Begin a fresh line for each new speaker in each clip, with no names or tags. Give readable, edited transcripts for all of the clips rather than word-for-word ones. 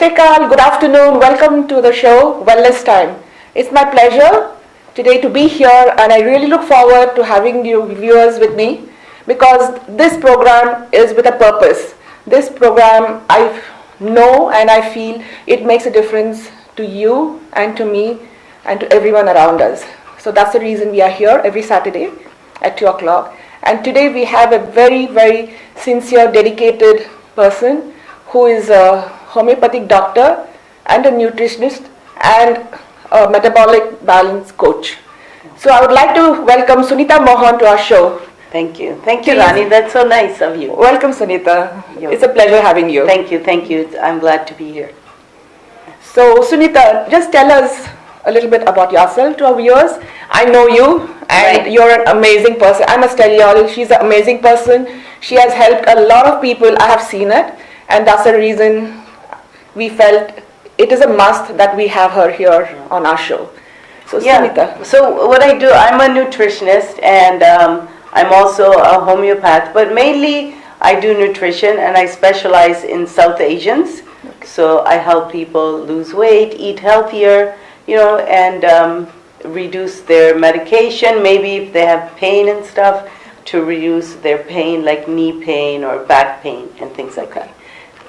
Shekal, good afternoon. Welcome to the show, Wellness Time. It's my pleasure today to be here, and I really look forward to having you viewers with me because this program is with a purpose. This program, I know and I feel it makes a difference to you and to me and to everyone around us. So that's the reason we are here every Saturday at 2 o'clock. And today we have a very, very sincere, dedicated person who is a homeopathic doctor and a nutritionist and a metabolic balance coach. So I would like to welcome Sunita Mohan to our show.
Thank you. Thank you, Rani. That's so nice of you.
Welcome, Sunita. It's a pleasure having you.
Thank you. Thank you. I'm glad to be here.
So, Sunita, just tell us a little bit about yourself to our viewers. I know you, and you're an amazing person. I must tell you all, she's an amazing person. She has helped a lot of people. I have seen it, and that's the reason we felt it is a must that we have her here on our show. So, Sunita.
So what I do, I'm a nutritionist, and I'm also a homeopath, but mainly I do nutrition, and I specialize in South Asians. Okay. So I help people lose weight, eat healthier, and reduce their medication, maybe if they have pain and stuff, to reduce their pain, like knee pain or back pain and things like that.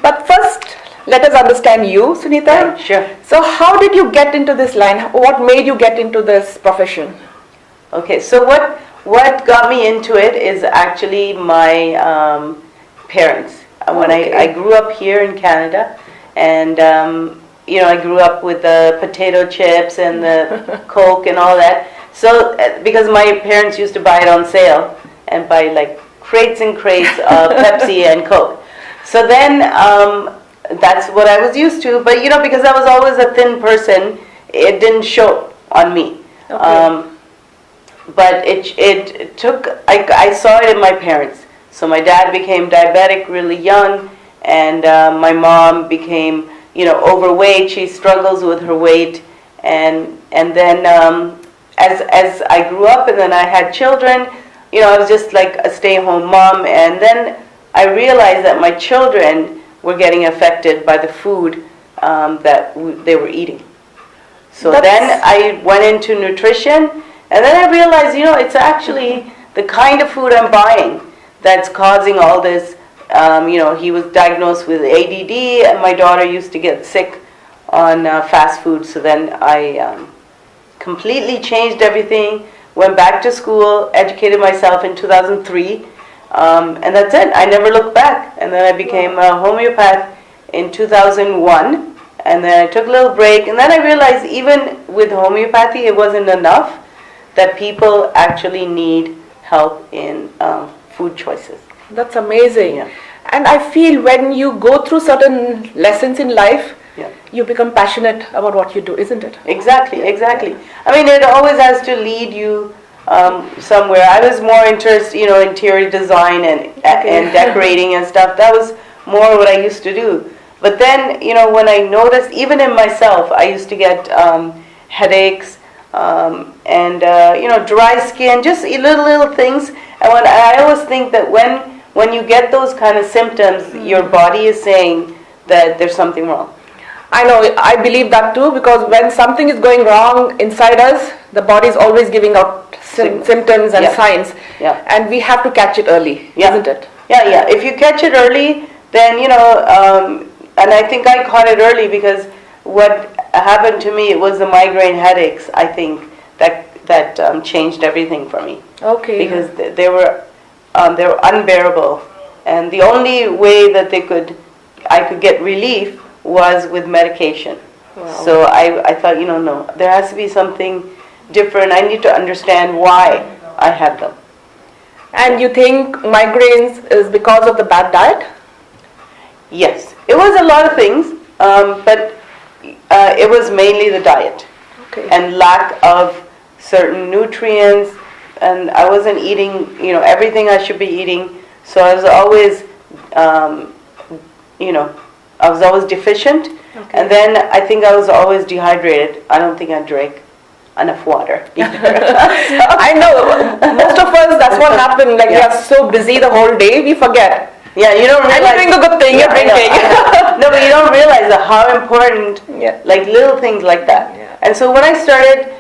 But first, let us understand you, Sunita.
Right, sure.
So how did you get into this line? What made you get into this profession?
Okay, so what got me into it is actually my parents. When I grew up here in Canada, and I grew up with the potato chips and the Coke and all that. So because my parents used to buy it on sale and buy like crates and crates of Pepsi and Coke. So then that's what I was used to. But because I was always a thin person, it didn't show on me. Okay. But it took, I saw it in my parents. So my dad became diabetic really young, and my mom became, overweight. She struggles with her weight, and then as I grew up and then I had children, I was just like a stay-at-home mom, and then I realized that my children were getting affected by the food that they were eating. So then I went into nutrition. And then I realized, it's actually the kind of food I'm buying that's causing all this. He was diagnosed with ADD, and my daughter used to get sick on fast food. So then I completely changed everything, went back to school, educated myself in 2003, and that's it. I never looked back. And then I became a homeopath in 2001, and then I took a little break. And then I realized even with homeopathy, it wasn't enough, that people actually need help in food choices.
That's amazing. Yeah. And I feel when you go through certain lessons in life, you become passionate about what you do, isn't it?
Exactly. I mean, it always has to lead you somewhere. I was more interested, interior design and decorating and stuff. That was more what I used to do. But then, when I noticed, even in myself, I used to get headaches, and dry skin, just little things. And when I always think that when you get those kind of symptoms, your body is saying that there's something wrong.
I know, I believe that too, because when something is going wrong inside us, the body is always giving out symptoms and signs, and we have to catch it early, isn't it?
Yeah. If you catch it early, then and I think I caught it early because what happened to me, it was the migraine headaches, I think, that changed everything for me.
Okay.
Because they were unbearable, and the only way that I could get relief was with medication. Wow. So I thought, no, there has to be something different. I need to understand why I had them.
And you think migraines is because of the bad diet?
Yes, it was a lot of things, but it was mainly the diet and lack of certain nutrients, and I wasn't eating, everything I should be eating. So I was always, I was always deficient, and then I think I was always dehydrated. I don't think I drank enough water either.
I know, most of us, that's what happened. Like we are so busy the whole day, we forget.
Yeah, you don't
And you're
realize.
doing a good thing, you're
I know,
drinking.
I know. No, but you don't realize how important,
Yeah.
like little things like that.
Yeah.
And so when I started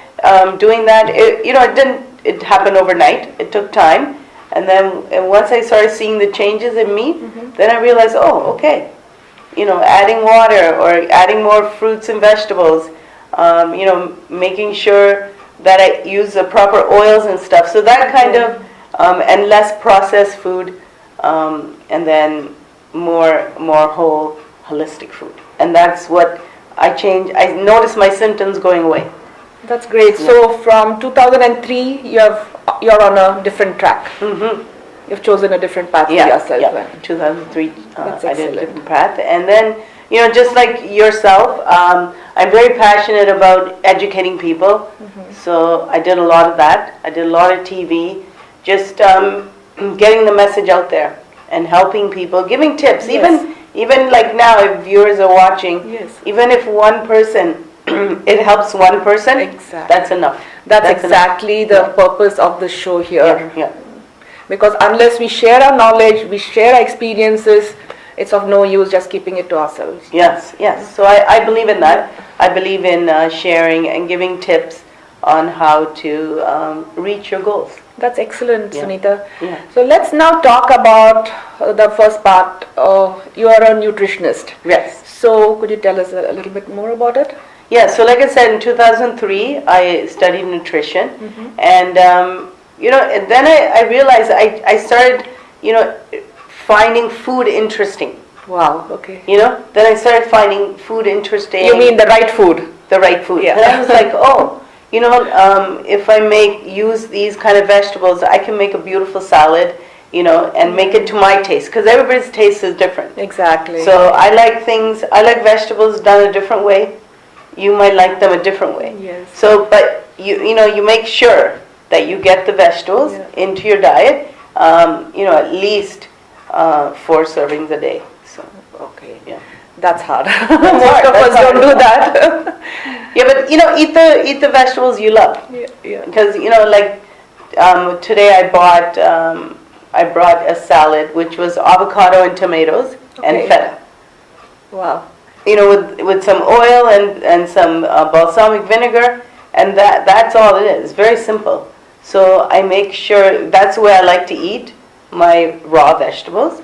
doing that, it happened overnight. It took time. And then once I started seeing the changes in me, then I realized, oh, okay. Adding water or adding more fruits and vegetables, making sure that I use the proper oils and stuff. So that kind of, and less processed food, and then more whole, holistic food. And that's what I changed. I noticed my symptoms going away.
That's great. So from 2003, you're on a different track.
Mm-hmm.
You've chosen a different path for yourself.
Yeah. 2003,
That's
I did a
excellent.
different path. And then, just like yourself, I'm very passionate about educating people. So I did a lot of that. I did a lot of TV, just getting the message out there and helping people, giving tips.
Yes.
Even like now, if viewers are watching,
Yes.
even if one person, it helps one person,
Exactly.
that's enough.
That's
enough.
exactly the purpose of the show here.
Yeah.
Because unless we share our knowledge, we share our experiences, it's of no use just keeping it to ourselves.
Yes. So I believe in that. I believe in sharing and giving tips on how to reach your goals.
That's excellent,
Yeah.
Sunita.
Yeah.
So let's now talk about the first part. You are a nutritionist.
Yes.
So could you tell us a little bit more about it?
Yeah, so like I said, in 2003, I studied nutrition. And, and then I realized I started, finding food interesting.
Wow, okay.
Then I started finding food interesting.
You mean the right food?
The right food.
Yeah.
And I was like, oh, if I use these kind of vegetables, I can make a beautiful salad, and make it to my taste, because everybody's taste is different.
Exactly.
So I like vegetables done a different way. You might like them a different way.
Yes.
So, but you make sure that you get the vegetables into your diet, at least 4 servings a day. So,
Okay.
yeah.
That's hard.
hard,
Most of
that's
us don't
hard.
do that.
Yeah, but eat the vegetables you love.
Yeah.
Because today I brought a salad which was avocado and tomatoes and
Okay.
feta.
Wow.
With some oil and some balsamic vinegar, and that's all it is. It's very simple. So I make sure that's the way I like to eat my raw vegetables,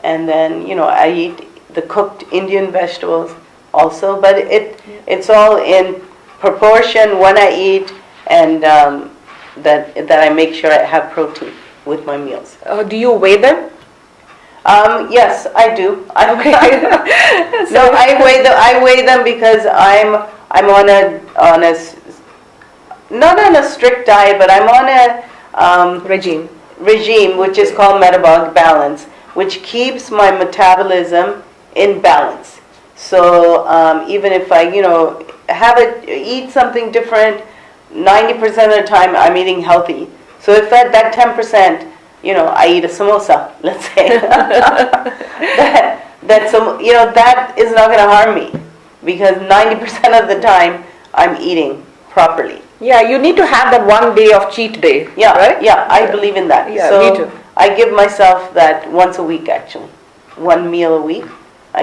and then I eat the cooked Indian vegetables also. But it's all in proportion when I eat, and that I make sure I have protein with my meals.
Do you weigh them?
Yes, I do.
Okay.
No, I weigh them because I'm on a not on a strict diet, but I'm on a regime which is called metabolic balance, which keeps my metabolism in balance. So even if I eat something different, 90% of the time I'm eating healthy. So if that 10%, I eat a samosa, let's say, that is not going to harm me, because 90% of the time I'm eating properly.
Yeah, you need to have that one day of cheat day.
Yeah,
right?
yeah, I believe in that.
Yeah,
So
me too.
I give myself that once a week, actually, 1 meal a week.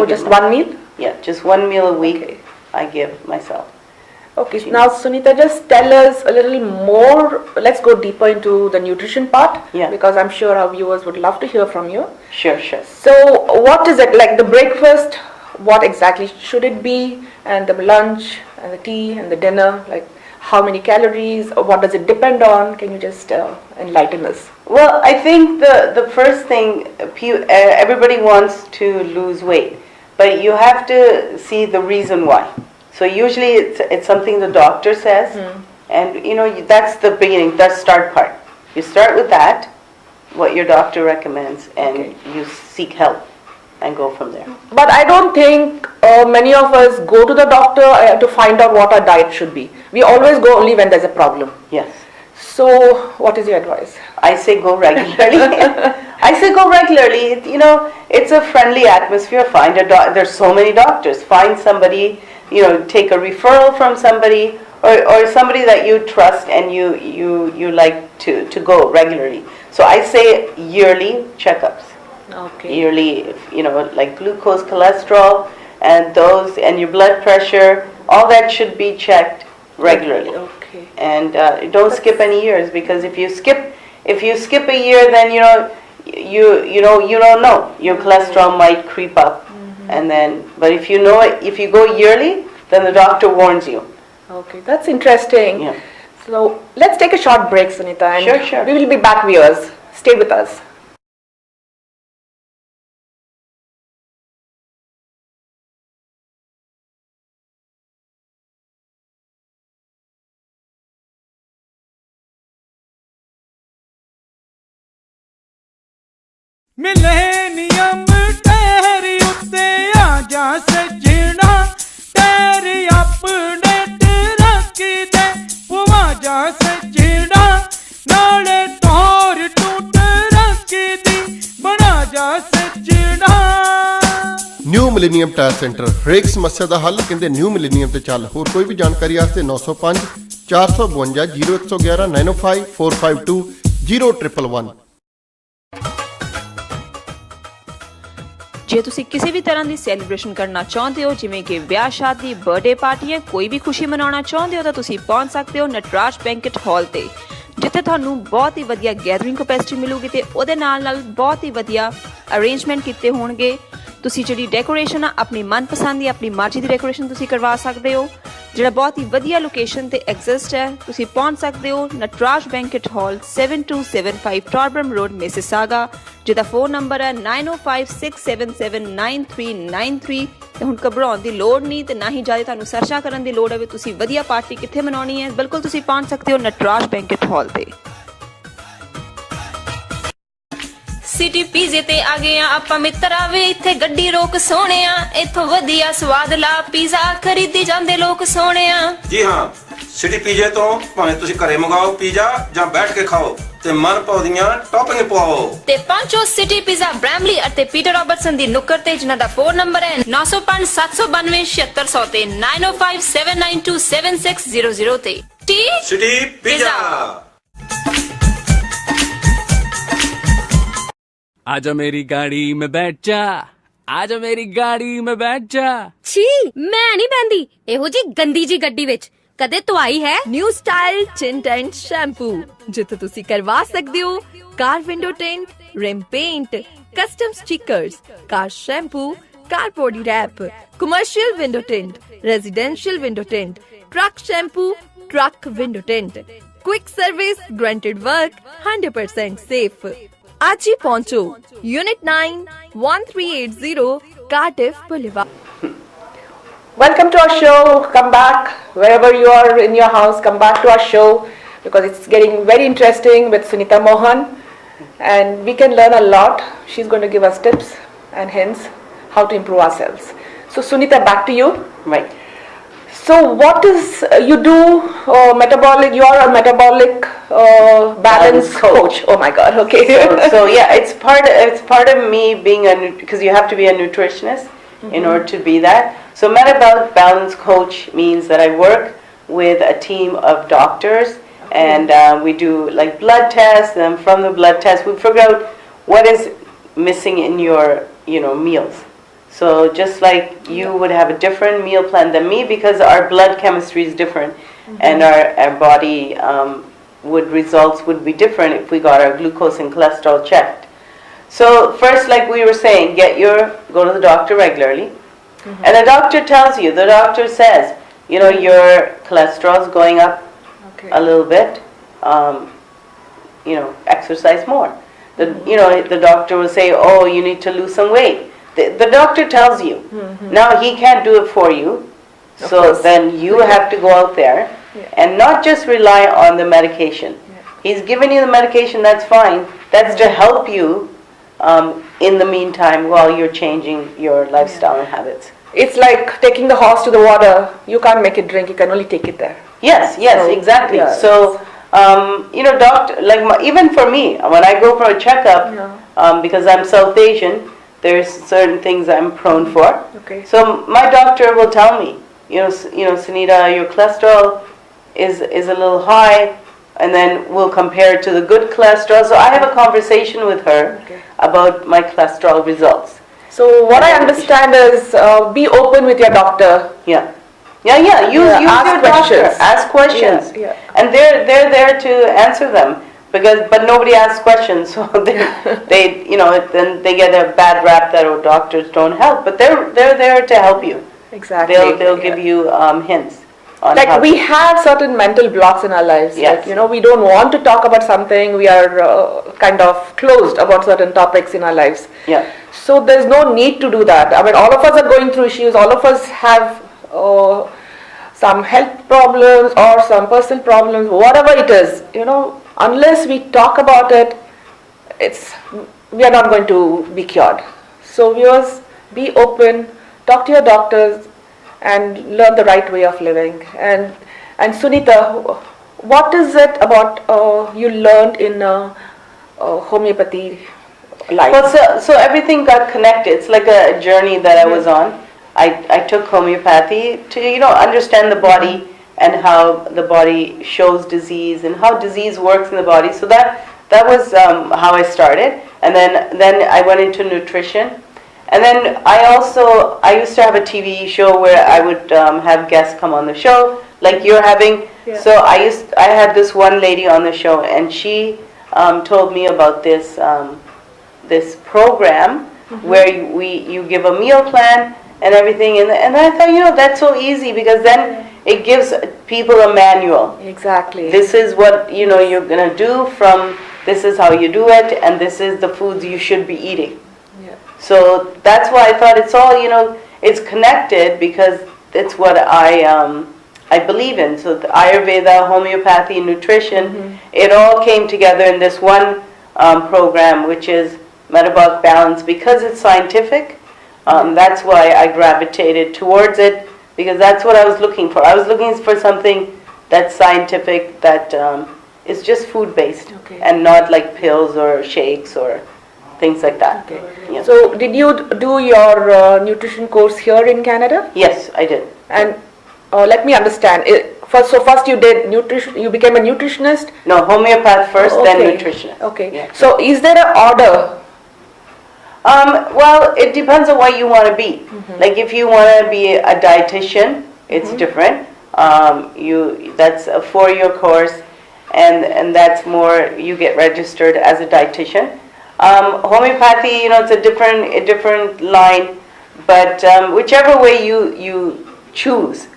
Just one meal?
Yeah, just 1 meal a week.
Okay.
I give myself.
Okay, so now Sunita, just tell us a little more. Let's go deeper into the nutrition part,
Yeah.
because I'm sure our viewers would love to hear from you.
Sure.
So what is it, like the breakfast, what exactly should it be, and the lunch and the tea and the dinner, like how many calories, or what does it depend on? Can you just enlighten us?
Well, I think the first thing, everybody wants to lose weight, but you have to see the reason why. So usually it's something the doctor says, and that's the beginning, that's start part. You start with that, what your doctor recommends, and you seek help and go from there.
But I don't think many of us go to the doctor to find out what our diet should be. We always go only when there's a problem.
Yes.
So what is your advice?
I say go regularly. It's a friendly atmosphere. There's so many doctors. Find somebody, take a referral from somebody, or somebody that you trust and you like to go regularly. So I say yearly checkups.
Okay.
yearly, like glucose, cholesterol, and those, and your blood pressure, all that should be checked regularly.
Okay.
And don't skip any years, because if you skip a year, then you don't know, your cholesterol might creep up. And then, but if you know it, if you go yearly, then the doctor warns you.
Okay, that's interesting.
Yeah.
So let's take a short break, Sunita, and
Sure.
we will be back, viewers. Stay with us.
Millennium ਟਹਿਰ ਉੱਤੇ ਆ ਜਾ ਸੱਜਣਾ ਟਹਿਰ ਆਪਣੇ ਰੱਖੀ ਦੇ ਪਵਾ ਜਾ ਸੱਜਣਾ ਨਾਲੇ ਤੋਰ ਟੂਟ ਰੱਖੀ ਦੀ ਬਣਾ ਜਾ ਸੱਜਣਾ
ਨਿਊ ਮਿਲੇਨੀਅਮ ਟਾਇਰ ਸੈਂਟਰ ਹਰੇਕ ਸਮੱਸਿਆ ਦਾ ਹੱਲ ਕਹਿੰਦੇ ਨਿਊ ਮਿਲੇਨੀਅਮ ਤੇ ਚੱਲ। ਹੋਰ ਕੋਈ ਵੀ ਜਾਣਕਾਰੀ ਵਾਸਤੇ 905 452 0111 905 452 0111।
ਜੇ ਤੁਸੀਂ ਕਿਸੇ ਵੀ ਤਰ੍ਹਾਂ ਦੀ ਸੈਲੀਬ੍ਰੇਸ਼ਨ ਕਰਨਾ ਚਾਹੁੰਦੇ ਹੋ, ਜਿਵੇਂ ਕਿ ਵਿਆਹ ਸ਼ਾਦੀ, ਬਰਥਡੇ ਪਾਰਟੀ ਜਾਂ ਕੋਈ ਵੀ ਖੁਸ਼ੀ ਮਨਾਉਣਾ ਚਾਹੁੰਦੇ ਹੋ, ਤਾਂ ਤੁਸੀਂ ਪਹੁੰਚ ਸਕਦੇ ਹੋ ਨਟਰਾਜ ਬੈਂਕਟ ਹਾਲ ਤੇ, ਜਿੱਥੇ ਤੁਹਾਨੂੰ ਬਹੁਤ ਹੀ ਵਧੀਆ ਗੈਦਰਿੰਗ ਕੈਪੈਸਿਟੀ ਮਿਲੂਗੀ ਤੇ ਉਹਦੇ ਨਾਲ ਬਹੁਤ ਹੀ ਵਧੀਆ ਅਰੇਂਜਮੈਂਟ ਕੀਤੇ ਹੋਣਗੇ। ਤੁਸੀਂ ਜਿਹੜੀ ਡੈਕੋਰੇਸ਼ਨ ਆ ਆਪਣੀ ਮਨਪਸੰਦ ਦੀ ਆਪਣੀ ਮਰਜ਼ੀ ਦੀ ਡੈਕੋਰੇਸ਼ਨ ਤੁਸੀਂ ਕਰਵਾ ਸਕਦੇ ਹੋ, ਜਿਹੜਾ ਬਹੁਤ ਹੀ ਵਧੀਆ ਲੋਕੇਸ਼ਨ ਤੇ ਐਗਜ਼ਿਸਟ ਹੈ। ਤੁਸੀਂ ਪਹੁੰਚ ਸਕਦੇ ਹੋ Nataraj banquet hall 7275 Torbram road Mississauga, ਜਿਹਦਾ ਫੋਨ ਨੰਬਰ ਹੈ 9056779393। ਤੇ ਹੁਣ ਘਬਰਾਉਣ ਦੀ ਲੋੜ ਨਹੀਂ ਤੇ ਨਾ ਹੀ ਜ਼ਿਆਦਾ ਤੁਹਾਨੂੰ ਸਰਚਾਂ ਕਰਨ ਦੀ ਲੋੜ ਹੈ ਵੀ ਤੁਸੀਂ ਵਧੀਆ ਪਾਰਟੀ ਕਿੱਥੇ ਮਨਾਉਣੀ ਹੈ। ਬਿਲਕੁਲ ਤੁਸੀਂ ਪਹੁੰਚ ਸਕਦੇ ਹੋ ਨਟਰਾਜ ਬੈਂਕਟ ਹਾਲ ਤੇ।
ਸਿਟੀ ਪੀਜ਼ੇ ਤੇ ਆ ਗਏ ਆ ਆਪਾਂ ਮਿੱਤਰਾ ਵੇ, ਇੱਥੇ ਗੱਡੀ ਰੋਕ ਸੋਹਣਿਆ, ਇੱਥੋਂ ਵਧੀਆ ਸਵਾਦ ਲਾ ਪੀਜ਼ਾ ਖਰੀਦੀ ਜਾਂਦੇ ਲੋਕ ਸੋਹਣਿਆ।
ਜੀ ਹਾਂ, ਸਿਟੀ ਪੀਜ਼ੇ ਤੋਂ ਭਾਵੇਂ ਤੁਸੀਂ ਘਰੇ ਮੰਗਾਓ ਪੀਜ਼ਾ ਜਾਂ ਬੈਠ ਕੇ ਖਾਓ ਤੇ ਮਨ ਪਾਉਂਦੀਆਂ ਟੌਪਿੰਗ ਪਵਾਓ।
ਤੇ ਪਹੁੰਚੋ ਸਿਟੀ ਪੀਜ਼ਾ ਬ੍ਰੈਮਲੀ ਅਤੇ ਪੀਟਰ ਰਾਬਰਟਸਨ ਦੀ ਨੁੱਕਰ ਤੇ, ਜਿਨ੍ਹਾਂ ਦਾ ਫੋਨ ਨੰਬਰ ਹੈ 905 792 7600 ਤੇ 905 792 7600 ਤੇ।
City pizza.
आजा मेरी गाड़ी में बैठ जा, आजा मेरी गाड़ी में बैठ जा।
छी मैं नहीं बहंदी ਇਹੋ ਜੀ ਗੰਦੀ ਜੀ ਗੱਡੀ ਵਿੱਚ ਕਦੇ ਧੁਆਈ ਹੈ।
New style tint and shampoo, ਜਿੱਥੇ ਤੁਸੀਂ ਕਰਵਾ ਸਕਦੇ ਹੋ car window tint, rim paint, custom stickers, car shampoo, car body wrap, commercial window tint, residential window tint, truck shampoo, truck window tint, quick service, guaranteed work, 100% safe. आज ही पहुंचो unit 9 1380 Cardiff Boulevard।
Welcome to our show. Come back wherever you are in your house. Come back to our show because it's getting very interesting with Sunita Mohan, and we can learn a lot. She's going to give us tips and hints how to improve ourselves. So Sunita, back to you.
Right.
So what is you do metabolic? You are a metabolic balance coach. Oh my God. Okay.
So yeah, it's part of me being because you have to be a nutritionist in order to be that. So metabolic balance coach means that I work with a team of doctors, and we do like blood tests, and from the blood test we figure out what is missing in your meals. So just like you would have a different meal plan than me, because our blood chemistry is different, and our body results would be different if we got our glucose and cholesterol checked. So first, like we were saying, go to the doctor regularly, and the doctor tells you, the doctor says, your cholesterol is going up a little bit, exercise more. The doctor will say, oh, you need to lose some weight. The doctor tells you. Now he can't do it for you, so then you have to go out there and not just rely on the medication. He's given you the medication, that's fine. That's to help you in the meantime while you're changing your lifestyle and habits.
It's like taking the horse to the water. You can't make it drink. You can only take it there.
Yes, exactly.
Yeah.
So doctor, even for me, when I go for a checkup, because I'm South Asian, there's certain things I'm prone for.
Okay.
So my doctor will tell me, Sunita, your cholesterol is a little high. and then we'll compare it to the good cholesterol. So I have a conversation with her about my cholesterol results.
So what I understand is be open with your doctor.
Yeah. Yeah. Use
ask
your
questions.
doctor. Ask questions.
Yeah.
And they're there to answer them. But nobody asks questions, so they then they get a bad rap that doctors don't help. But they're there to help you.
Exactly.
They'll give you hints. On
Like
how
we have certain mental blocks in our lives.
Yes.
Like, we don't want to talk about something. We are kind of closed about certain topics in our lives.
Yeah.
So there's no need to do that. I mean, all of us are going through issues. All of us have some health problems or some personal problems, whatever it is. Unless we talk about it, we are not going to be cured. So viewers, be open, talk to your doctors, and learn the right way of living. And Sunita, what is it about you learned in homeopathy life?
Well, so everything got connected. It's like a journey that I was on. I took homeopathy to understand the body and how the body shows disease and how disease works in the body. So that was how I started, and then I went into nutrition, and then I used to have a TV show where I would have guests come on the show like you're having.
Yeah.
So I had this one lady on the show, and she told me about this program where you give a meal plan and everything, and I thought that's so easy, because then it gives people a manual.
Exactly.
This is what you're gonna do, from this is how you do it, and this is the foods you should be eating.
Yeah.
So that's why I thought it's all it's connected, because it's what I believe in. So the Ayurveda, homeopathy, nutrition, it all came together in this one program, which is metabolic balance, because it's scientific. That's why I gravitated towards it, because that's what I was looking for. I was looking for something that's scientific, that is just food-based, and not like pills or shakes or things like that.
Okay.
Yeah.
So did you do your nutrition course here in Canada?
Yes, I did.
And let me understand. First you did nutrition. You became a nutritionist.
No, homeopath first, then
Okay.
nutritionist.
Okay.
Yeah.
So is there an order?
Well, it depends on what you want to be. Like if you want to be a dietitian, it's different. That's a 4-year course, and that's more, you get registered as a dietitian. Homeopathy, it's a different line, but whichever way you choose,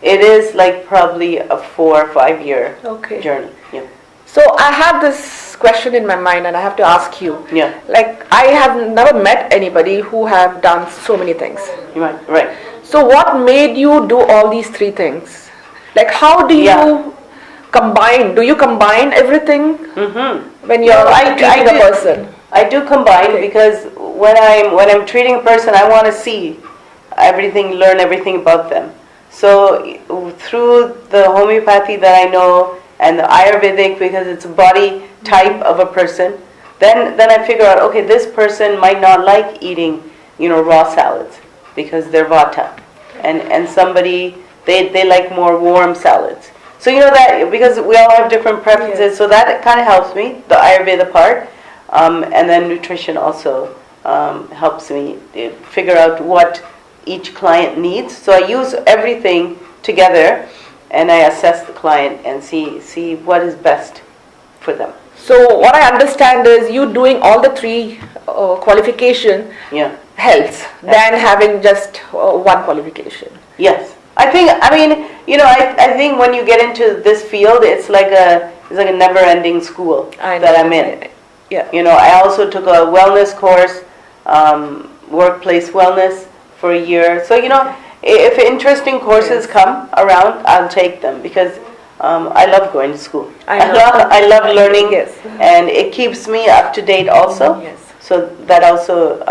it is like probably a 4 or 5 year journey. Yeah.
So I have this question in my mind, and I have to ask you.
Yeah.
Like, I have never met anybody who have done so many things.
Right.
So what made you do all these 3 things? Like, how do you combine? Do you combine everything when you're treating a person?
I do combine, because when I'm treating a person, I want to see everything, learn everything about them. So through the homeopathy that I know, and the Ayurvedic, because it's a body type of a person, then I figure out, okay, this person might not like eating, raw salads, because they're vata, and somebody they like more warm salads. So that, because we all have different preferences, so that kind of helps me, the Ayurveda part, and then nutrition also helps me figure out what each client needs. So I use everything together, and I assess the client and see what is best for them.
So what I understand is you doing all the 3 qualification helps than having just one qualification.
Yes, I think when you get into this field, it's like a never-ending school that I'm in.
Yeah.
I also took a wellness course, workplace wellness, for a year. So if interesting courses come around, I'll take them, because I love going to school. I love learning, and it keeps me up to date also.
Yes.
So that also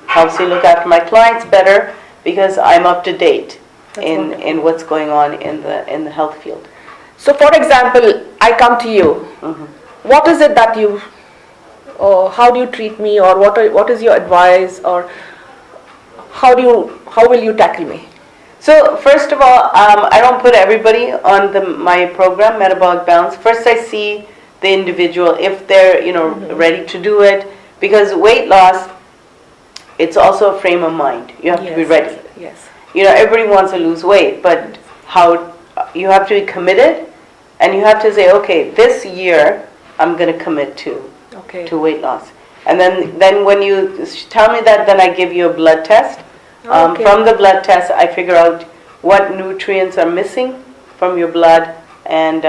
helps me look after my clients better, because I'm up to date in what's going on in the health field.
So for example, I come to you. What is it that you, how do you treat me, or what is your advice, or how will you tackle me?
So first of all, I don't put everybody on my program, Metabolic Balance. First, I see the individual if they're ready to do it, because weight loss, it's also a frame of mind. You have to be ready.
Yes.
Everybody wants to lose weight, but how you have to be committed, and you have to say, okay, this year I'm going to commit to weight loss. And then when you tell me that, then I give you a blood test. From the blood test, I figure out what nutrients are missing from your blood, and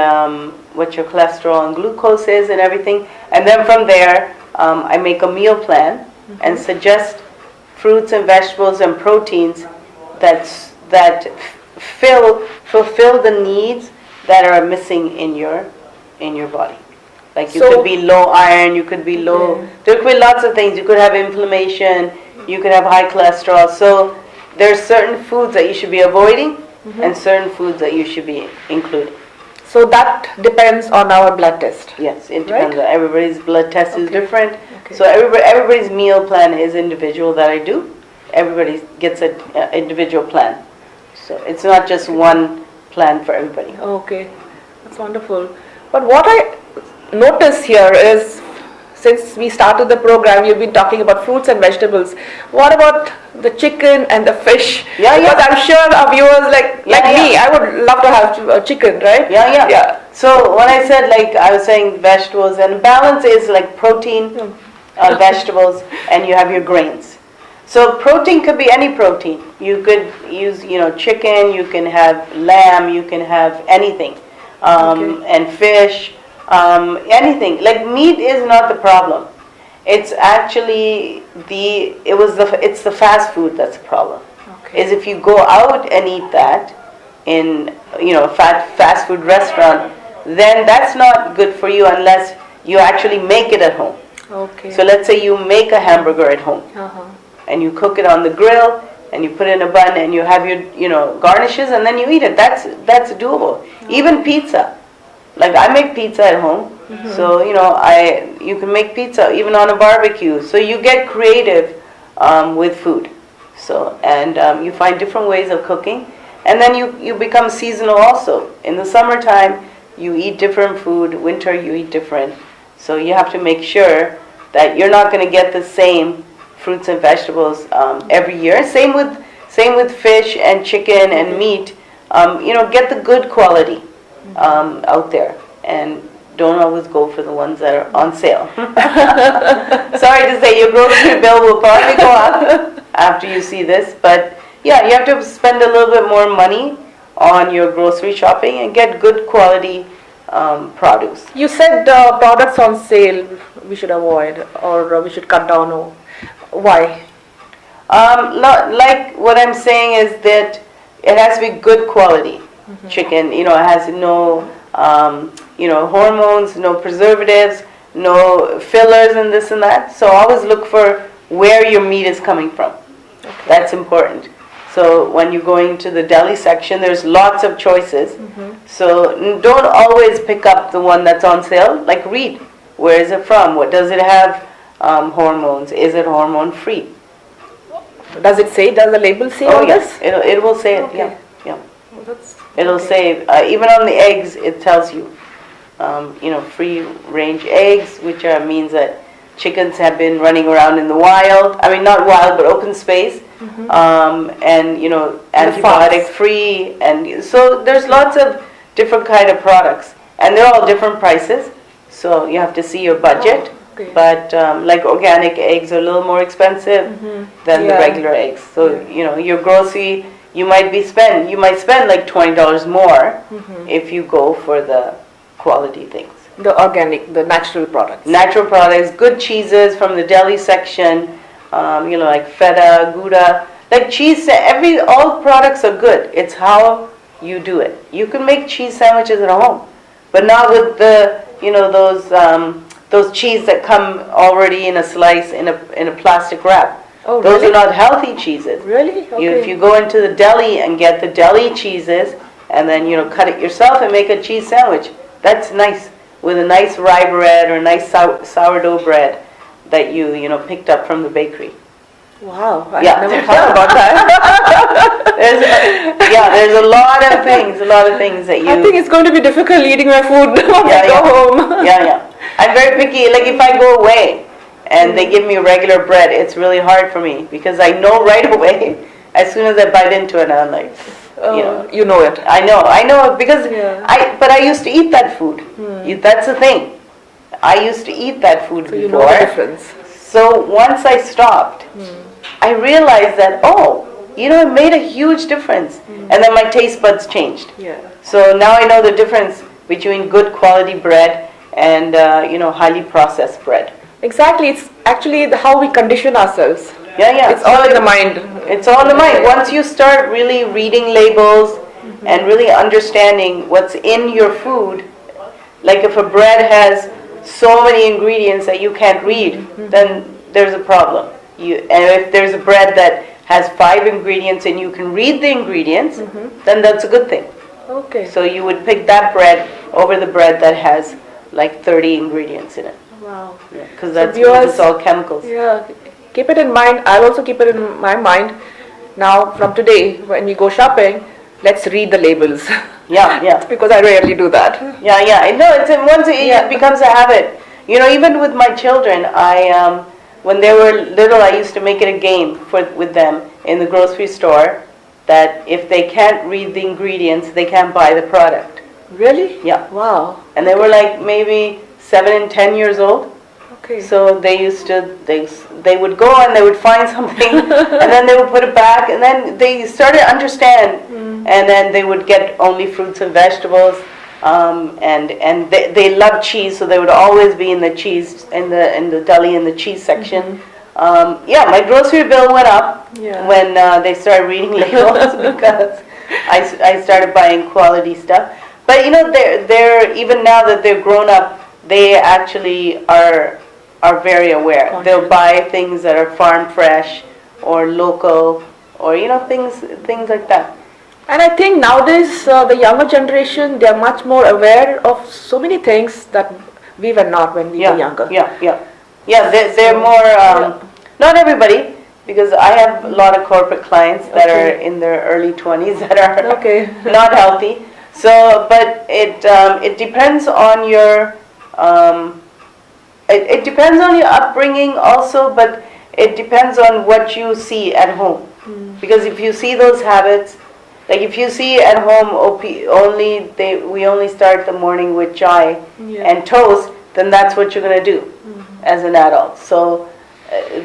what your cholesterol and glucose is and everything. And then from there, I make a meal plan and suggest fruits and vegetables and proteins that fulfill the needs that are missing in your body. Like you could be low iron, you could be low. There could be lots of things. You could have inflammation. You could have high cholesterol. So there's certain foods that you should be avoiding, and certain foods that you should be including.
So that depends on our blood test.
Yes, it depends. Everybody's blood test is different. So everybody's meal plan is individual that I do. Everybody gets an individual plan. So it's not just one plan for everybody.
Okay, that's wonderful. But what I notice here is, since we started the program, you've been talking about fruits and vegetables. What about the chicken and the fish? Because I'm sure our viewers like me, I would love to have chicken, right?
Yeah. So when I said, I was saying vegetables, and balance is like protein, vegetables, and you have your grains. So protein could be any protein. You could use, chicken, you can have lamb, you can have anything, and fish. Anything like meat is not the problem. It's actually it's the fast food that's the problem. Is if you go out and eat that in a fast food restaurant, then that's not good for you unless you actually make it at home. So let's say you make a hamburger at home, and you cook it on the grill, and you put it in a bun, and you have your garnishes, and then you eat it. That's doable. Even pizza. Like I make pizza at home, so you can make pizza even on a barbecue. So you get creative with food. So and you find different ways of cooking, and then you become seasonal also. In the summertime, you eat different food. Winter, you eat different. So you have to make sure that you're not going to get the same fruits and vegetables every year. Same with fish and chicken and meat. Get the good quality out there, and don't always go for the ones that are on sale. Sorry to say, your grocery bill will probably go up after you see this, but yeah, you have to spend a little bit more money on your grocery shopping and get good quality produce.
You said products on sale we should avoid, or we should cut down. Or why?
Like what I'm saying is that it has to be good quality. Chicken, it has no, hormones, no preservatives, no fillers and this and that. So always look for where your meat is coming from. That's important. So when you're going to the deli section, there's lots of choices. So don't always pick up the one that's on sale. Like read, where is it from? What does it have? Hormones? Is it hormone free?
Does it say? Does the label say all this?
It will say it. Yeah. It'll say, even on the eggs, it tells you, free range eggs, which means that chickens have been running around in the wild. I mean, not wild, but open space, and antibiotic free, and so there's lots of different kind of products, and they're all different prices. So you have to see your budget. But like organic eggs are a little more expensive than the regular eggs. So your grocery. You might spend like $20 more if you go for the quality things.
The organic, the natural products.
Natural products, good cheeses from the deli section, like feta, Gouda. Like cheese, all products are good. It's how you do it. You can make cheese sandwiches at home, but not with the, those cheese that come already in a slice in a plastic wrap.
Oh,
those
really?
are not healthy cheeses.
Really? Okay.
If you go into the deli and get the deli cheeses, and then cut it yourself and make a cheese sandwich, that's nice with a nice rye bread or nice sourdough bread that you picked up from the bakery.
Wow, I
Yeah.
never thought about that.
There's a lot of things that you.
I think it's going to be difficult eating my food when I go home.
Yeah. I'm very picky. Like if I go away and they give me regular bread, it's really hard for me because I know right away, as soon as I bite into it, I'm like,
you know it.
I know because I used to eat that food. That's the thing. I used to eat that food
So
before.
you know the difference.
So once I stopped, I realized that, it made a huge difference. And then my taste buds changed.
Yeah.
So now I know the difference between good quality bread and, highly processed bread.
Exactly. It's actually how we condition ourselves.
Yeah.
It's all in the mind.
It's all in the mind. Once you start really reading labels and really understanding what's in your food, like if a bread has so many ingredients that you can't read, then there's a problem. And if there's a bread that has 5 ingredients and you can read the ingredients, then that's a good thing.
Okay.
So you would pick that bread over the bread that has like 30 ingredients in it.
Wow.
Because
So
that's
viewers-
it's all chemicals.
Yeah. Keep it in mind. I'll also keep it in my mind. Now, from today, when we go shopping, let's read the labels.
Yeah.
Because I rarely do that.
Yeah. I know once it becomes a habit. Even with my children, when they were little, I used to make it a game with them in the grocery store that if they can't read the ingredients, they can't buy the product.
Really?
Yeah.
Wow.
And they were like maybe 7 and 10 years old.
Okay.
So they would go and they would find something and then they would put it back and then they started to understand and then they would get only fruits and vegetables and they love cheese, so they would always be in the cheese in the deli in the cheese section. My grocery bill went up when they started reading labels because I started buying quality stuff. But they're even now that they're grown up, they actually are very aware. They'll buy things that are farm fresh or local or things like that.
And I think nowadays the younger generation, they are much more aware of so many things that we were not when we were younger.
Yeah, they're more, not everybody, because I have a lot of corporate clients that are in their early 20s that are not healthy. So, but it depends on your, it depends on your upbringing also, but it depends on what you see at home. Because if you see those habits, like if you see at home we only start the morning with chai and toast, then that's what you're going to do as an adult. So,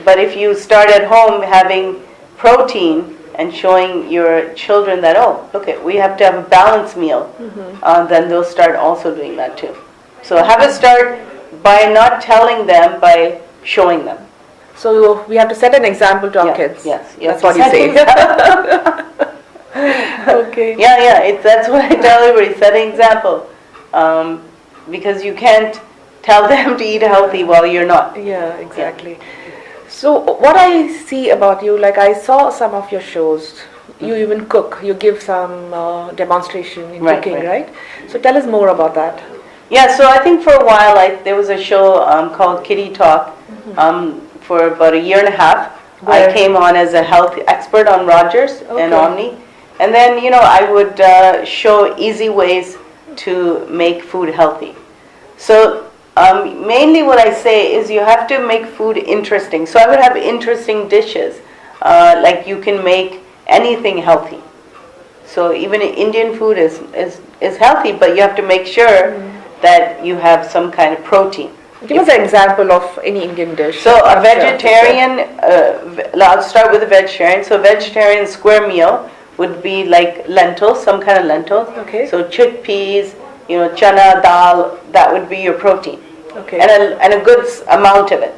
but if you start at home having protein and showing your children that, we have to have a balanced meal, then they'll start also doing that too. So have it start by not telling them, by showing them.
So we have to set an example to our kids.
Yes,
That's what you say. Okay.
That's what I tell everybody, set an example. Because you can't tell them to eat healthy while you're not.
Yeah, exactly. So what I see about you, like I saw some of your shows, you even cook, you give some demonstration in cooking, right? So tell us more about that.
Yeah, so I think for a while there was a show called Kitty Talk for about a year and a half. I came on as a health expert on Rogers and Omni. And then, I would show easy ways to make food healthy. So mainly what I say is you have to make food interesting. So I would have interesting dishes, like you can make anything healthy. So even Indian food is healthy, but you have to make sure that you have some kind of protein.
Give us an example of any Indian dish.
So a vegetarian, I'll start with a vegetarian. So a vegetarian square meal would be like lentils, some kind of lentils.
Okay.
So chickpeas, chana dal, that would be your protein.
Okay.
And a good amount of it,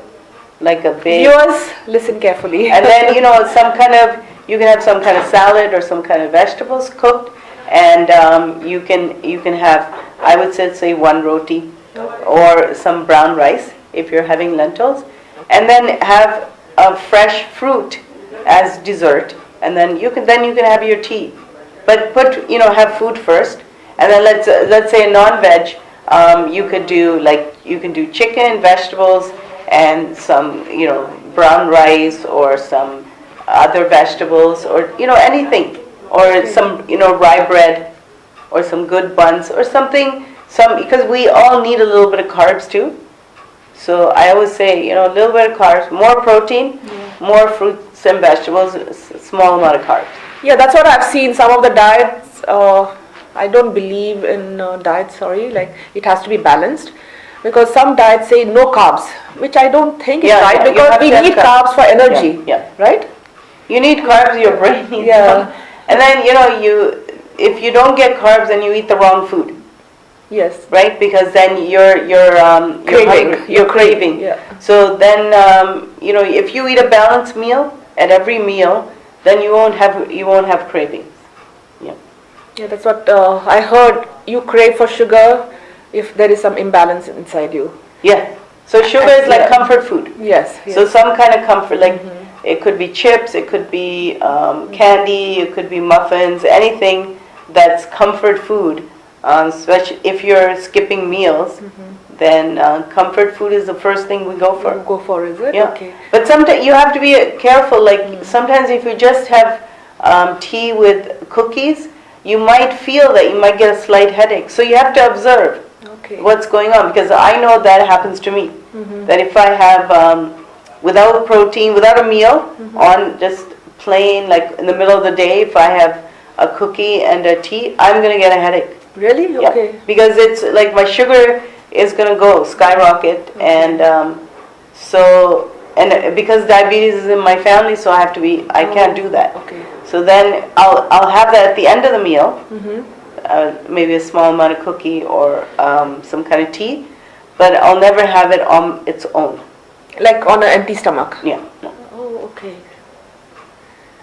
like a big.
Viewers, listen carefully.
And then you can have some kind of salad or some kind of vegetables cooked, and you can have, I would say 1 roti or some brown rice if you're having lentils, and then have a fresh fruit as dessert, and then you can have your tea. But have food first, and then let's say a non-veg, you can do chicken, vegetables, and some brown rice or some other vegetables, or anything, or some rye bread, or some good buns, or something. Because we all need a little bit of carbs too. So I always say, a little bit of carbs, more protein, more fruits and vegetables, small amount of carbs.
Yeah, that's what I've seen. Some of the diets, I don't believe in diets, like it has to be balanced. Because some diets say no carbs, which I don't think is right, because we need carbs for energy, right?
You need carbs, your brain needs them. And then, if you don't get carbs, then you eat the wrong food.
Yes.
Right? Because then you're craving.
Yeah.
So then, if you eat a balanced meal at every meal, then you won't have cravings. Yeah.
Yeah, that's what I heard. You crave for sugar if there is some imbalance inside you.
Yeah. So sugar is like comfort food.
Yes.
So some kind of comfort, like it could be chips, it could be candy, it could be muffins, anything that's comfort food. Especially if you're skipping meals, then comfort food is the first thing we go for.
Go for, is it?
Yeah.
Okay.
But sometimes you have to be careful. Like sometimes if you just have tea with cookies, you might feel that you might get a slight headache. So you have to observe what's going on, because I know that happens to me. That if I have without protein, without a meal, on just plain, like in the middle of the day, if I have a cookie and a tea, I'm going to get a headache.
Really? Okay.
Yeah. Because it's like my sugar is going to go skyrocket, and because diabetes is in my family, so I can't do that.
Okay.
So then I'll have that at the end of the meal, maybe a small amount of cookie or some kind of tea, but I'll never have it on its own.
Like on an empty stomach?
Yeah. No.
Oh, okay.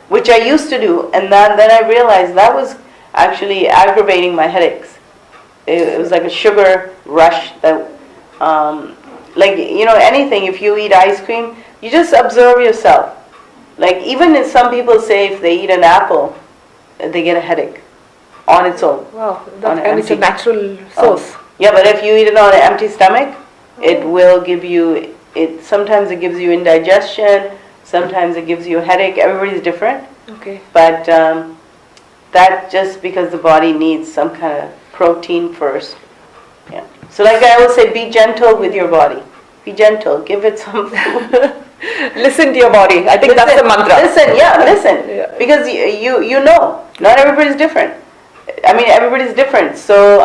Which I used to do, and then I realized that was actually aggravating my headaches. It was like a sugar rush that, anything, if you eat ice cream, you just observe yourself. Like even if some people say if they eat an apple, they get a headache on its own.
Wow, and it's a natural source.
Yeah, but if you eat it on an empty stomach, it will give you, sometimes it gives you indigestion, sometimes it gives you a headache. Everybody's different.
Okay.
But that's just because the body needs some kind of protein first. Yeah. So like I always say, be gentle with your body. Be gentle. Give it some food.
Listen to your body. I think that's the mantra.
Listen. Yeah. Because you know, not everybody's different. I mean, everybody's different. So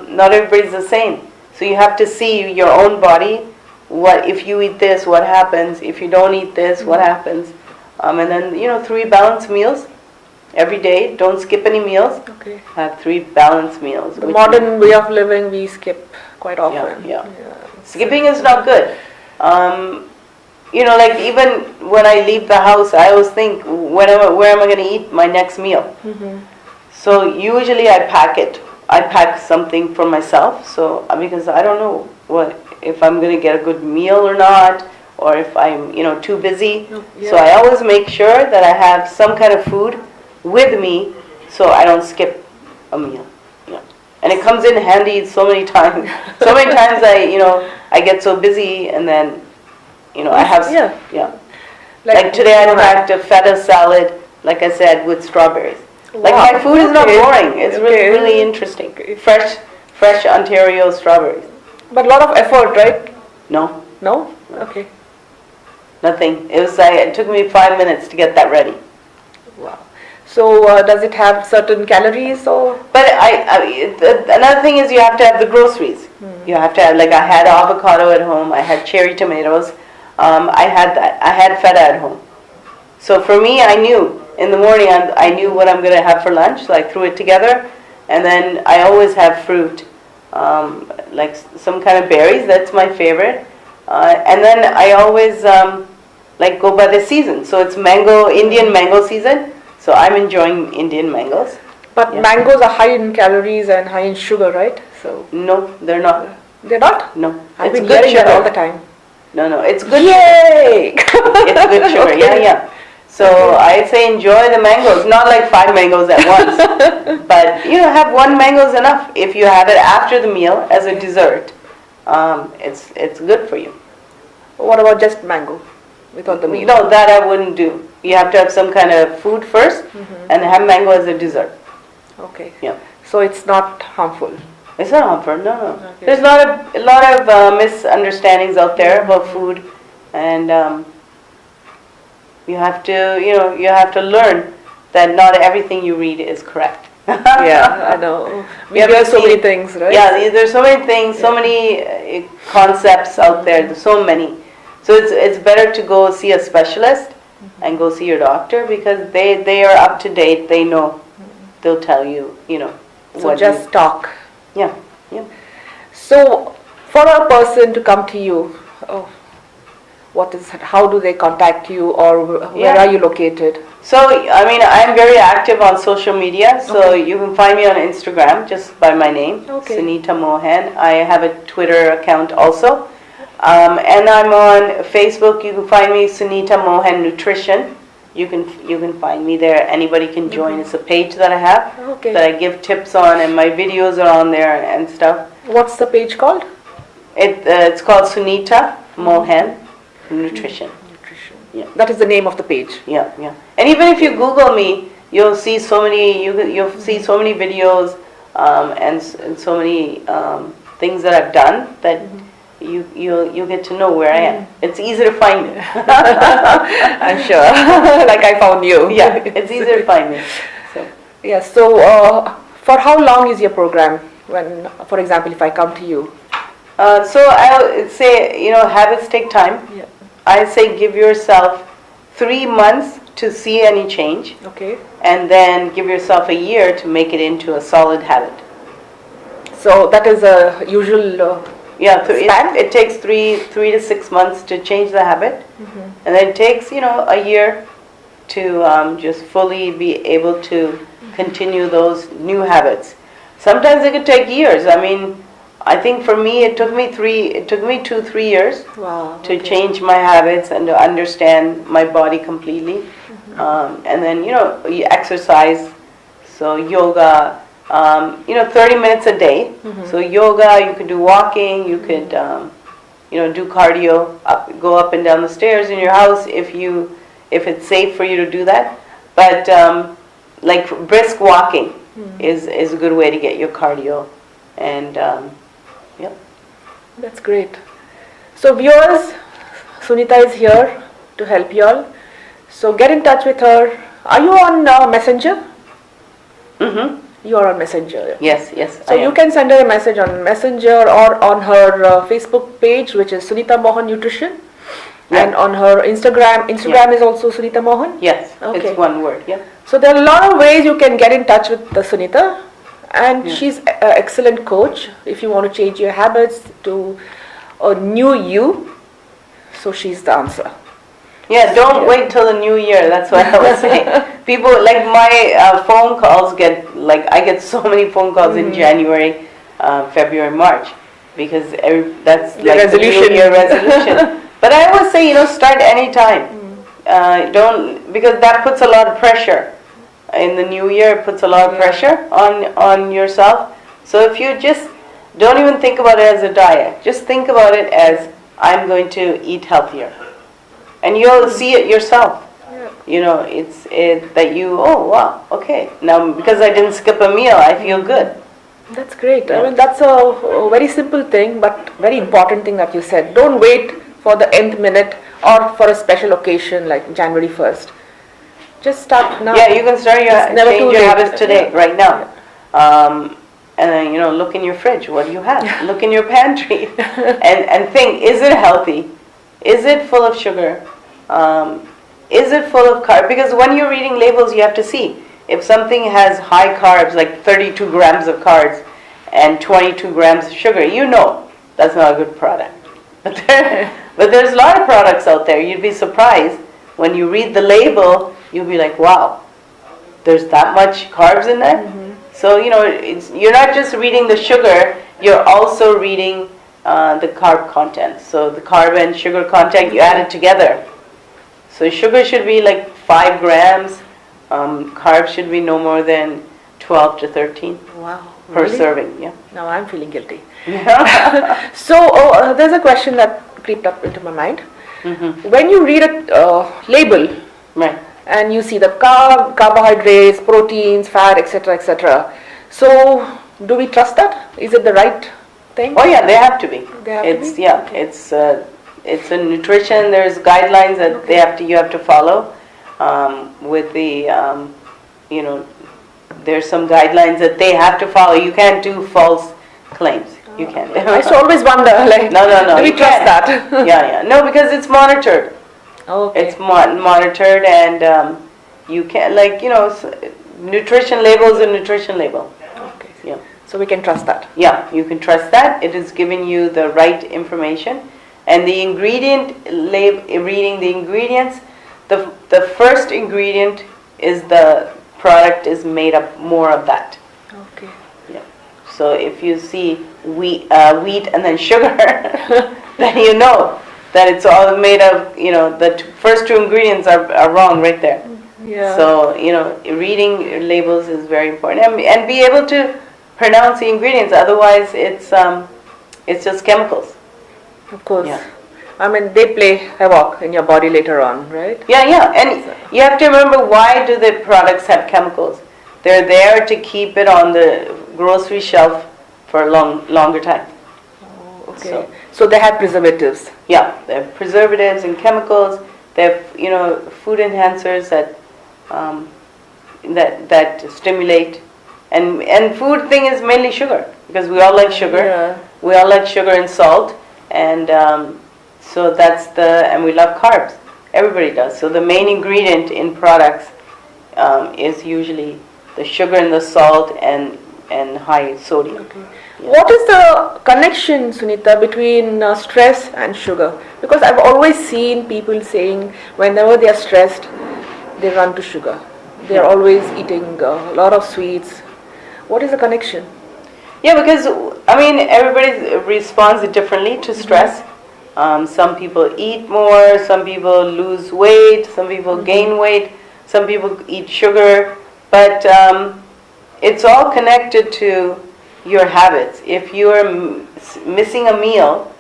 not everybody's the same. So you have to see your own body. What if you eat this? What happens? If you don't eat this, what happens? And then 3 balanced meals every day. Don't skip any meals.
Okay.
Have 3 balanced meals.
The modern way of living, we skip quite often.
Yeah. Skipping is not good. Like even when I leave the house, I always think, where am I going to eat my next meal? So usually I pack it. I pack something for myself. So because I don't know if I'm going to get a good meal or not, or if I'm too busy. So I always make sure that I have some kind of food with me, so I don't skip a meal. And it comes in handy so many times. So many times I get so busy, and then I have Like today I packed a feta salad, like I said, with strawberries. Like my food is not boring. It's really interesting. Fresh Ontario strawberries.
But a lot of effort, right?
No.
No? Okay.
Nothing. It took me 5 minutes to get that ready.
Wow. So does it have certain calories or?
But another thing is you have to have the groceries. You have to have, like I had avocado at home. I had cherry tomatoes. I had that. I had feta at home. So for me, I knew in the morning I knew what I'm going to have for lunch. So I threw it together, and then I always have fruit, like some kind of berries. That's my favorite. And then I always go by the season. So it's Indian mango season. So I'm enjoying Indian mangoes.
But mangoes are high in calories and high in sugar, right? So
no, they're not.
They're not?
No.
I've been hearing that all the time.
No, it's good.
Yay!
It's good sugar. Okay. Yeah. So I say enjoy the mangoes, not like 5 mangoes at once, but have 1 mango is enough. If you have it after the meal as a dessert, it's good for you.
What about just mango? without the meal?
No, that I wouldn't do. You have to have some kind of food first, and have mango as a dessert.
Okay.
Yeah.
So it's not harmful.
It's not harmful. No.
Okay.
There's a lot of misunderstandings out there about food, and you have to learn that not everything you read is correct.
Yeah, I know. We
have
hear
to
so
see-
many things, right?
Yeah, there's so many things, so many concepts out there. There's so many. So it's better to go see a specialist and go see your doctor, because they are up to date. They know. They'll tell you.
So
what
just talk.
yeah.
So for a person to come to you, how do they contact you, or where
Yeah.
are you located?
So, I mean, I'm very active on social media, so
Okay.
you can find me on Instagram just by my name,
Okay.
Sunita Mohan. I have a Twitter account also. And I'm on Facebook. You can find me Sunita Mohan Nutrition. You can find me there. Anybody can join. It's a page that I have
Okay.
that I give tips on, and my videos are on there and stuff.
What's the page called?
It's called Sunita Mohan Nutrition. Yeah.
That is the name of the page.
Yeah. And even if you Google me, you'll see so many. You'll see so many videos and so many things that I've done that you'll get to know where I am. It's easy to find me.
I'm sure. Like I found you.
Yeah, it's easier to find me. So.
Yes. So for how long is your program? When, for example, if I come to you.
So I would say, habits take time.
Yeah.
I say give yourself 3 months to see any change,
Okay.
and then give yourself a year to make it into a solid habit.
So that is a usual.
Yeah,
Span?
it takes 3 to 6 months to change the habit, and then it takes a year to just fully be able to continue those new habits. Sometimes it could take years. I mean, I think for me it took me 2-3 years
Wow.
to change my habits and to understand my body completely. And then you exercise, so yoga. 30 minutes a day. So yoga, you could do walking, you could, do cardio, go up and down the stairs in your house if it's safe for you to do that. But like brisk walking is a good way to get your cardio. And yeah.
That's great. So viewers, Sunita is here to help you all. So get in touch with her. Are you on Messenger?
Mm-hmm.
You are on Messenger.
Yes.
So you can send her a message on Messenger or on her Facebook page, which is Sunita Mohan Nutrition, and on her Instagram. Instagram is also Sunita Mohan.
Yes,
Okay.
it's one word. Yeah.
So there are a lot of ways you can get in touch with the Sunita, and she's an excellent coach if you want to change your habits to a new you. So she's the answer.
Yeah, don't wait till the new year. That's what I was saying. People, like my phone calls I get so many phone calls in January, February, March, because that's
The
like
resolution.
the New Year resolution. But I always say, start anytime. Because that puts a lot of pressure. In the new year, it puts a lot of pressure on yourself. So if you just don't even think about it as a diet, just think about it as I'm going to eat healthier. And you'll see it yourself. It's that oh wow, okay. Now because I didn't skip a meal, I feel good.
That's great.
Yeah.
I mean, that's a very simple thing, but very important thing that you said. Don't wait for the nth minute or for a special occasion like January 1st. Just start now.
Yeah, you can start
It's never
change
too
your
late.
habits today, right now. And then look in your fridge. What do you have? Look in your pantry, and think: is it healthy? Is it full of sugar? Is it full of carbs? Because when you're reading labels, you have to see if something has high carbs, like 32 grams of carbs and 22 grams of sugar. That's not a good product. But there's a lot of products out there. You'd be surprised when you read the label. You'll be like, wow, there's that much carbs in there. So you're not just reading the sugar. You're also reading the carb content. So the carb and sugar content, you add it together. So sugar should be like 5 grams. Carbs should be no more than 12 to 13
Wow.
per
Really?
serving. Yeah.
Now I'm feeling guilty. So there's a question that creeped up into my mind. When you read a label
Right.
and you see the carbohydrates, proteins, fat, etc., etc., so do we trust that? Is it the right thing?
Oh yeah, they have to be.
They have to
It's
be?
yeah, it's a nutrition. There's guidelines that you have to follow. With the there's some guidelines that they have to follow. You can't do false claims. You can't.
I used to always wonder, like,
No,
do we
you
trust
can't.
that?
Yeah. No, because it's monitored.
Okay.
It's monitored, and you can, nutrition label is a nutrition label.
Okay.
Yeah.
So we can trust that.
Yeah, you can trust that. It is giving you the right information. And the reading the ingredients, the first ingredient is the product is made up more of that.
Okay.
Yeah. So if you see wheat and then sugar, then you know that it's all made of, the first two ingredients are wrong right there.
Yeah.
So, reading labels is very important, and be able to pronounce the ingredients. Otherwise, it's just chemicals.
Of course.
Yeah.
I mean, they play havoc in your body later on, right?
Yeah, and you have to remember, why do the products have chemicals? They're there to keep it on the grocery shelf for a longer time.
Oh, okay. So they have preservatives.
Yeah, they have preservatives and chemicals. They have, food enhancers that stimulate. And food thing is mainly sugar, because we all like sugar.
Yeah.
We all like sugar and salt, and so and we love carbs. Everybody does. So the main ingredient in products is usually the sugar and the salt and high sodium.
Okay. What is the connection, Sunita, between stress and sugar? Because I've always seen people saying whenever they are stressed, they run to sugar. They are always eating a lot of sweets. What is the connection?
Yeah, because everybody responds differently to stress. Some people eat more, some people lose weight, some people gain weight, some people eat sugar, but it's all connected to your habits. If you are missing a meal,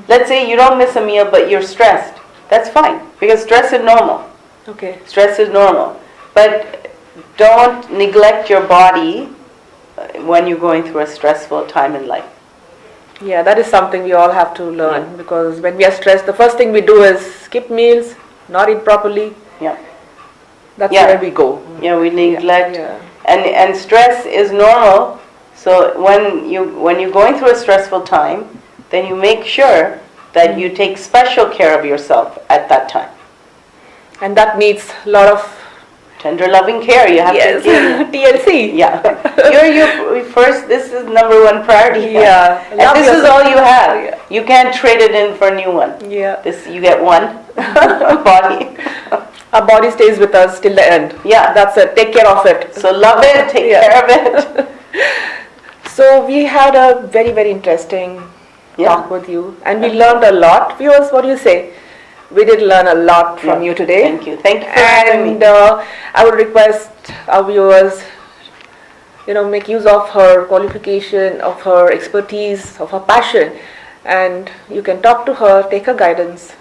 let's say you don't miss a meal but you're stressed, that's fine, because stress is normal.
Okay.
Stress is normal. But don't neglect your body when you're going through a stressful time in life.
Yeah, that is something we all have to learn, because when we are stressed, the first thing we do is skip meals, not eat properly.
Yeah.
That's where we go.
Yeah, we neglect.
Yeah.
And stress is normal. So when you're going through a stressful time, then you make sure that you take special care of yourself at that time.
And that needs a lot of
tender loving care. You have to give.
TLC.
Yeah. You're first, this is number one priority.
Yeah.
And this is all you have.
Yeah.
You can't trade it in for a new one.
Yeah.
This, you get one body.
Our body stays with us till the end.
Yeah.
That's it. Take care of it.
So love it, take care of it.
So we had a very, very interesting talk with you, and we learned a lot. Viewers, what do you say? We did learn a lot from you today.
Thank you. Thank you for having me.
And I would request our viewers, make use of her qualification, of her expertise, of her passion, and you can talk to her, take her guidance,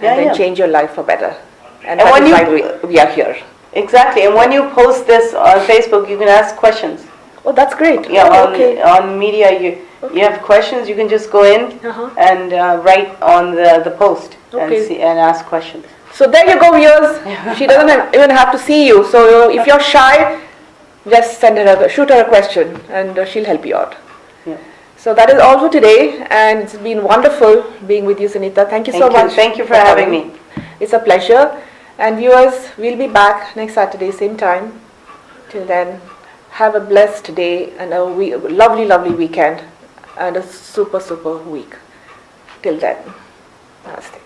and then change your life for better. And that is why we are here.
Exactly. And when you post this on Facebook, you can ask questions.
Oh, that's great.
Yeah,
on
media, you have questions, you can just go in and write on the post and ask questions.
So there you go, viewers. She doesn't even have to see you. So if you're shy, just shoot her a question, and she'll help you out.
Yeah.
So that is all for today, and it's been wonderful being with you, Sunita. Thank you so much.
Thank you for having me.
It's a pleasure. And viewers, we'll be back next Saturday, same time. Till then, have a blessed day and a lovely, lovely weekend and a super, super week. Till then, namaste.